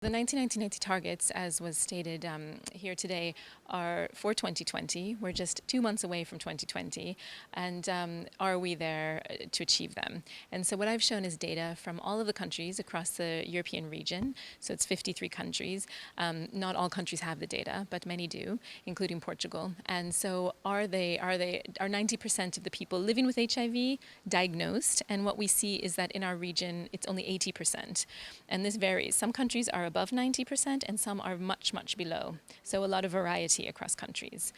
The 1990 targets, as was stated here today, are for 2020. We're just 2 months away from 2020, and are we there to achieve them? And so what I've shown is data from all of the countries across the European region, so it's 53 countries. Not all countries have the data, but many do, including Portugal. And so are 90% of the people living with HIV diagnosed? And what we see is that in our region, it's only 80%. And this varies. Some countries are above 90% and some are much, much below. So a lot of variety across countries.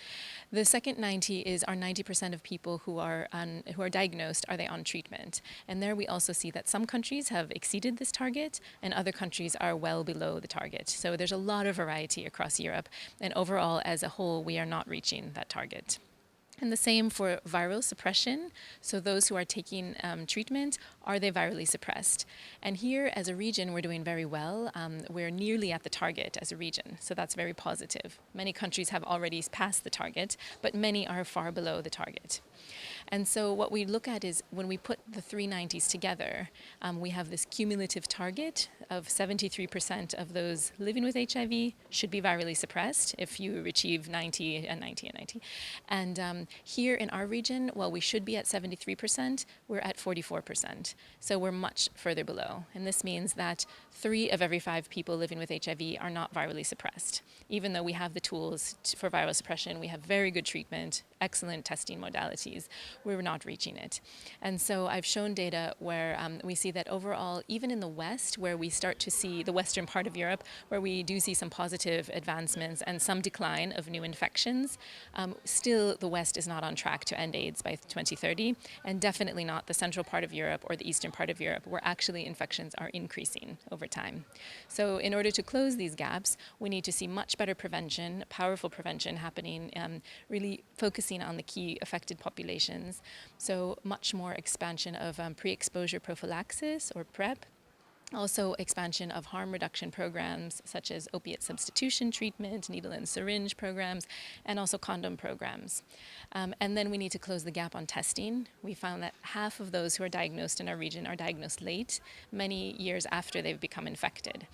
The second 90 is our 90% of people who are diagnosed, are they on treatment? And there we also see that some countries have exceeded this target and other countries are well below the target. So there's a lot of variety across Europe, and overall as a whole we are not reaching that target. And the same for viral suppression. So those who are taking treatment, are they virally suppressed? And here as a region, we're doing very well. We're nearly at the target as a region, so that's very positive. Many countries have already passed the target, but many are far below the target. And so what we look at is when we put the 390s together, we have this cumulative target of 73% of those living with HIV should be virally suppressed if you achieve 90 and 90 and 90. And here in our region, while we should be at 73%, we're at 44%. So we're much further below. And this means that 3 of every 5 people living with HIV are not virally suppressed. Even though we have the tools for viral suppression, we have very good treatment, excellent testing modalities, we're not reaching it. And so I've shown data where we see that overall, even in the West, where we start to see the western part of Europe, where we do see some positive advancements and some decline of new infections, still the West is not on track to end AIDS by 2030, and definitely not the central part of Europe or the eastern part of Europe, where actually infections are increasing over time. So in order to close these gaps, we need to see much better prevention, powerful prevention happening, really focusing on the key affected populations. So much more expansion of pre-exposure prophylaxis or PrEP. Also expansion of harm reduction programs such as opiate substitution treatment, needle and syringe programs, and also condom programs. And then we need to close the gap on testing. We found that half of those who are diagnosed in our region are diagnosed late, many years after they've become infected.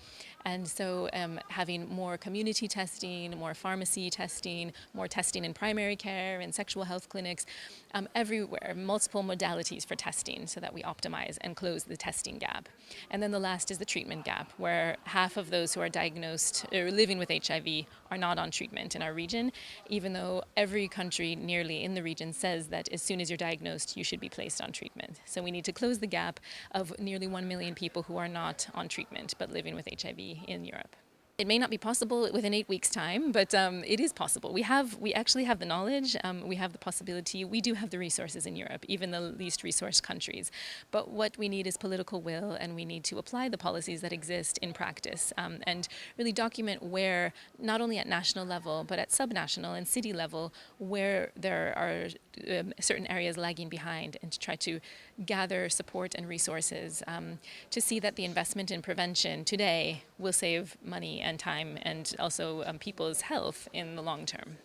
And so having more community testing, more pharmacy testing, more testing in primary care and sexual health clinics, everywhere, multiple modalities for testing so that we optimize and close the testing gap. And then the last is the treatment gap, where half of those who are diagnosed or living with HIV are not on treatment in our region, even though every country nearly in the region says that as soon as you're diagnosed, you should be placed on treatment. So we need to close the gap of nearly 1 million people who are not on treatment but living with HIV in Europe. It may not be possible within 8 weeks' time, but it is possible. We actually have the knowledge, we have the possibility, we do have the resources in Europe, even the least resourced countries. But what we need is political will, and we need to apply the policies that exist in practice and really document where, not only at national level, but at subnational and city level, where there are certain areas lagging behind, and to try to gather support and resources to see that the investment in prevention today will save money and time and also people's health in the long term.